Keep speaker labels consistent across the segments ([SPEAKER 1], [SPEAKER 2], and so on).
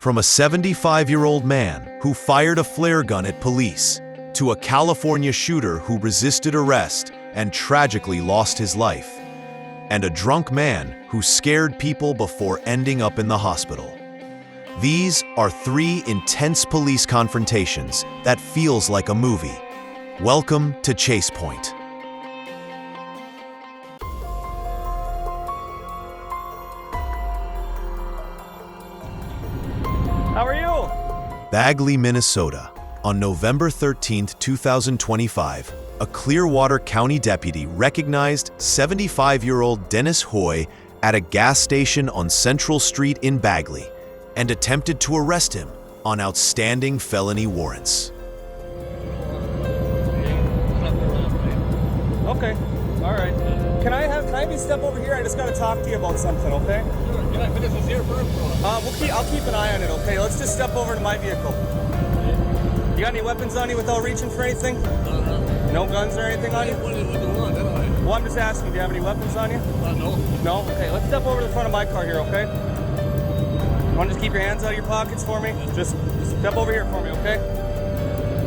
[SPEAKER 1] From a 75-year-old man who fired a flare gun at police, to a California shooter who resisted arrest and tragically lost his life, and a drunk man who scared people before ending up in the hospital. These are three intense police confrontations that feels like a movie. Welcome to Chase Point.
[SPEAKER 2] How are you?
[SPEAKER 1] Bagley, Minnesota. On November 13, 2025, a Clearwater County deputy recognized 75-year-old Dennis Hoy at a gas station on Central Street in Bagley and attempted to arrest him on outstanding felony warrants.
[SPEAKER 2] Okay, all right. Can I have you step over here? I just gotta talk to you about something, okay?
[SPEAKER 3] Sure. Can I finish this here first?
[SPEAKER 2] I'll keep an ay on it, okay? Let's just step over to my vehicle. You got any weapons on you without reaching for anything? No guns or anything on you? Well, I'm just asking, do you have any weapons on you?
[SPEAKER 3] No.
[SPEAKER 2] No? Okay, let's step over to the front of my car here, okay? You want to just keep your hands out of your pockets for me? Just step over here for me, okay?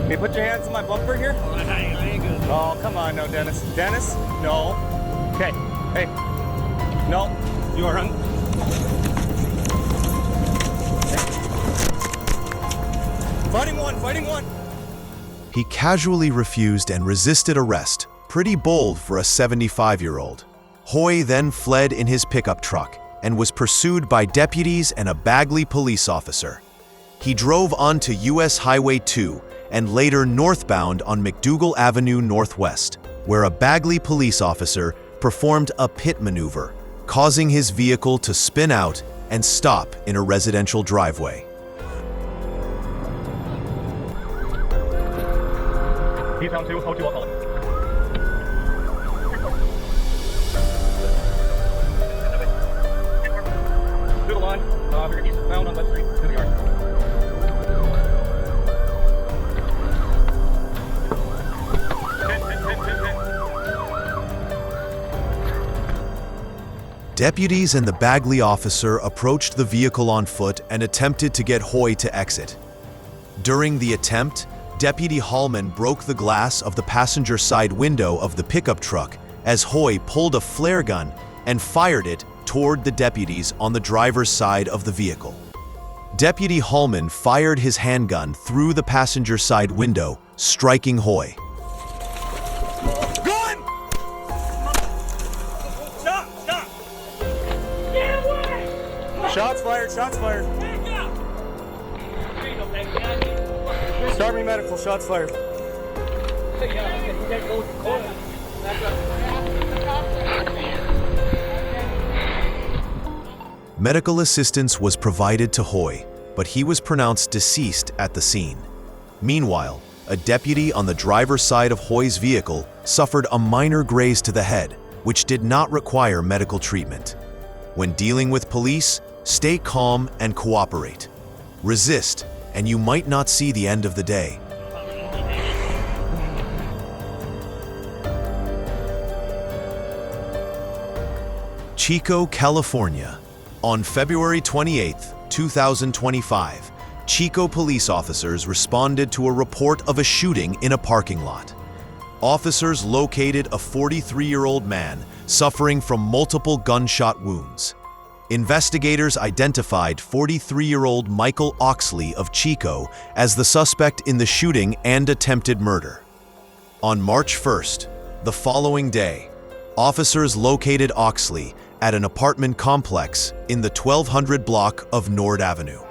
[SPEAKER 2] Can you put your hands on my bumper here? Oh, come on now, Dennis. Dennis? No. Okay. Hey. No. You are on. Fighting one.
[SPEAKER 1] He casually refused and resisted arrest, pretty bold for a 75-year-old. Hoy then fled in his pickup truck and was pursued by deputies and a Bagley police officer. He drove onto US Highway 2 and later northbound on McDougal Avenue Northwest, where a Bagley police officer performed a pit maneuver, causing his vehicle to spin out and stop in a residential driveway.
[SPEAKER 2] Through the line. He's found on West Street. To the yard.
[SPEAKER 1] Deputies and the Bagley officer approached the vehicle on foot and attempted to get Hoy to exit. During the attempt, Deputy Hallman broke the glass of the passenger side window of the pickup truck as Hoy pulled a flare gun and fired it toward the deputies on the driver's side of the vehicle. Deputy Hallman fired his handgun through the passenger side window, striking Hoy.
[SPEAKER 2] Gun! Stop!
[SPEAKER 3] Get away!
[SPEAKER 2] Shots fired.
[SPEAKER 3] Back up!
[SPEAKER 2] Start me medical. Shots fired.
[SPEAKER 1] Medical assistance was provided to Hoy, but he was pronounced deceased at the scene. Meanwhile, a deputy on the driver's side of Hoy's vehicle suffered a minor graze to the head, which did not require medical treatment. When dealing with police, stay calm and cooperate. Resist, and you might not see the end of the day. Chico, California. On February 28, 2025, Chico police officers responded to a report of a shooting in a parking lot. Officers located a 43-year-old man suffering from multiple gunshot wounds. Investigators identified 43-year-old Michael Oxley of Chico as the suspect in the shooting and attempted murder. On March 1st, the following day, officers located Oxley at an apartment complex in the 1200 block of Nord Avenue.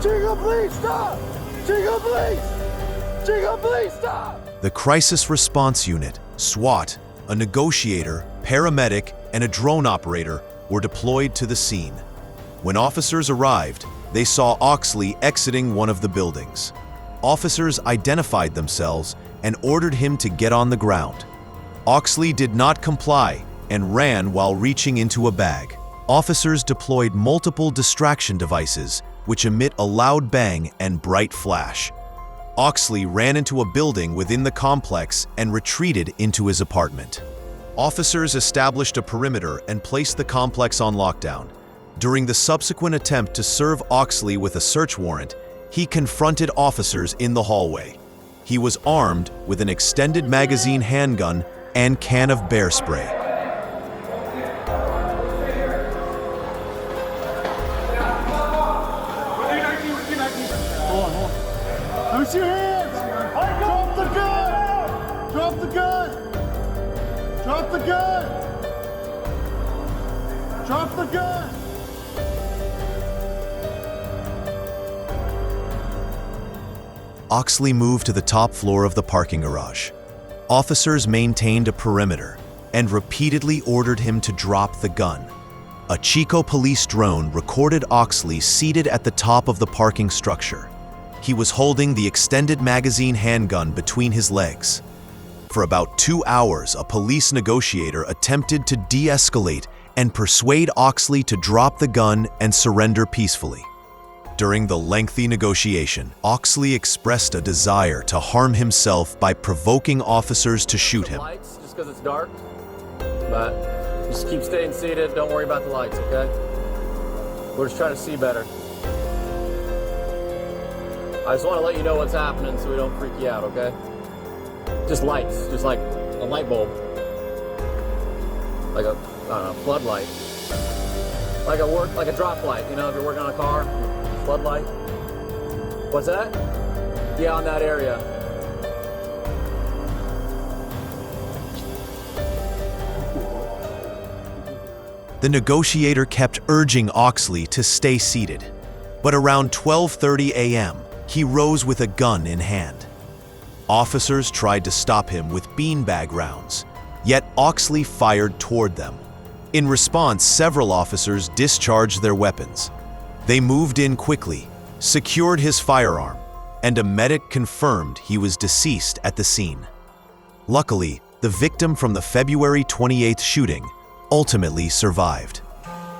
[SPEAKER 2] Chico, please stop! Chico, please stop!
[SPEAKER 1] The Crisis Response Unit, SWAT, a negotiator, paramedic, and a drone operator were deployed to the scene. When officers arrived, they saw Oxley exiting one of the buildings. Officers identified themselves and ordered him to get on the ground, Oxley did not comply and ran while reaching into a bag. Officers deployed multiple distraction devices, which emit a loud bang and bright flash. Oxley ran into a building within the complex and retreated into his apartment. Officers established a perimeter and placed the complex on lockdown. During the subsequent attempt to serve Oxley with a search warrant, he confronted officers in the hallway. He was armed with an extended magazine handgun and can of bear spray.
[SPEAKER 4] Loose your hands! Drop the gun! Drop the gun! Drop the gun! Drop the gun!
[SPEAKER 1] Oxley moved to the top floor of the parking garage. Officers maintained a perimeter and repeatedly ordered him to drop the gun. A Chico police drone recorded Oxley seated at the top of the parking structure. He was holding the extended magazine handgun between his legs. For about 2 hours, a police negotiator attempted to de-escalate and persuade Oxley to drop the gun and surrender peacefully. During the lengthy negotiation, Oxley expressed a desire to harm himself by provoking officers to shoot him.
[SPEAKER 5] Lights, just because it's dark, but just keep staying seated. Don't worry about the lights, okay? We're just trying to see better. I just want to let you know what's happening so we don't freak you out, okay? Just lights, just like a light bulb. Like a, I don't know, floodlight. Like a drop light, you know, if you're working on a car, floodlight. What's that? Yeah, on that area.
[SPEAKER 1] The negotiator kept urging Oxley to stay seated, but around 12:30 a.m., he rose with a gun in hand. Officers tried to stop him with beanbag rounds, yet Oxley fired toward them. In response, several officers discharged their weapons. They moved in quickly, secured his firearm, and a medic confirmed he was deceased at the scene. Luckily, the victim from the February 28th shooting ultimately survived.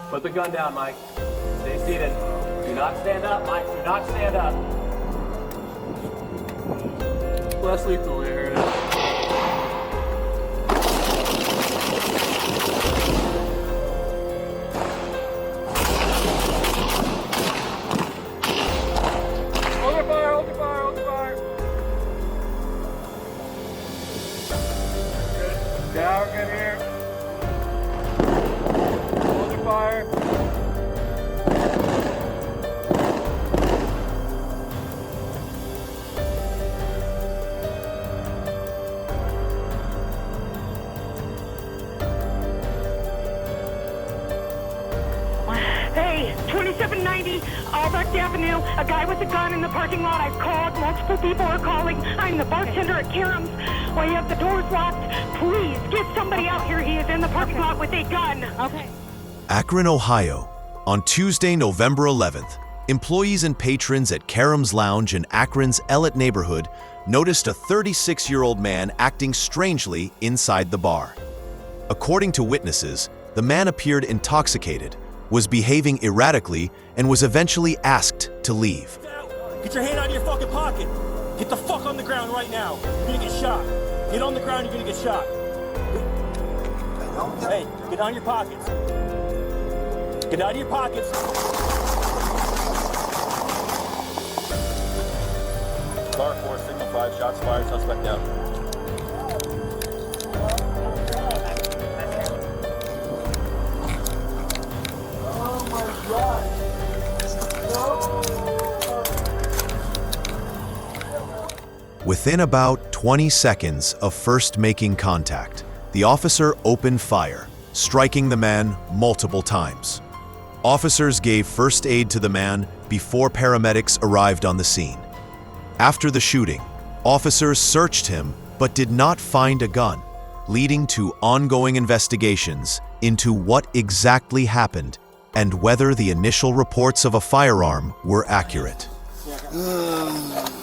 [SPEAKER 5] Put the gun down, Mike. Stay seated. Do not stand up, Mike. Do not stand up. Less lethal, here it is.
[SPEAKER 3] Hold your fire, hold your fire, hold your fire. Good. Yeah, we're good here. Hold your fire.
[SPEAKER 6] Hey, 2790 Albrecht Avenue. A guy with a gun in the parking lot. I've called. Multiple people are calling. I'm the bartender at Karam's. Well, you have the doors locked. Please, get somebody out here. He is in the parking lot with a gun. Okay.
[SPEAKER 1] Akron, Ohio. On Tuesday, November 11th, employees and patrons at Karam's Lounge in Akron's Ellet neighborhood noticed a 36-year-old man acting strangely inside the bar. According to witnesses, the man appeared intoxicated, was behaving erratically, and was eventually asked to leave.
[SPEAKER 7] Get your hand out of your fucking pocket. Get the fuck on the ground right now. You're gonna get shot. Get on the ground, you're gonna get shot. Hey, get on your pockets. Get out of your pockets. Car 4, signal 5, shots fired, suspect down.
[SPEAKER 1] Within about 20 seconds of first making contact, the officer opened fire, striking the man multiple times. Officers gave first aid to the man before paramedics arrived on the scene. After the shooting, officers searched him but did not find a gun, leading to ongoing investigations into what exactly happened and whether the initial reports of a firearm were accurate.
[SPEAKER 4] Ah!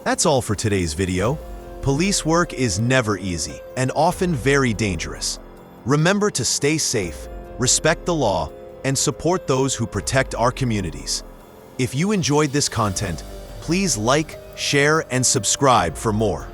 [SPEAKER 1] That's all for today's video. Police work is never easy and often very dangerous. Remember to stay safe, respect the law, and support those who protect our communities. If you enjoyed this content, please like, share, and subscribe for more.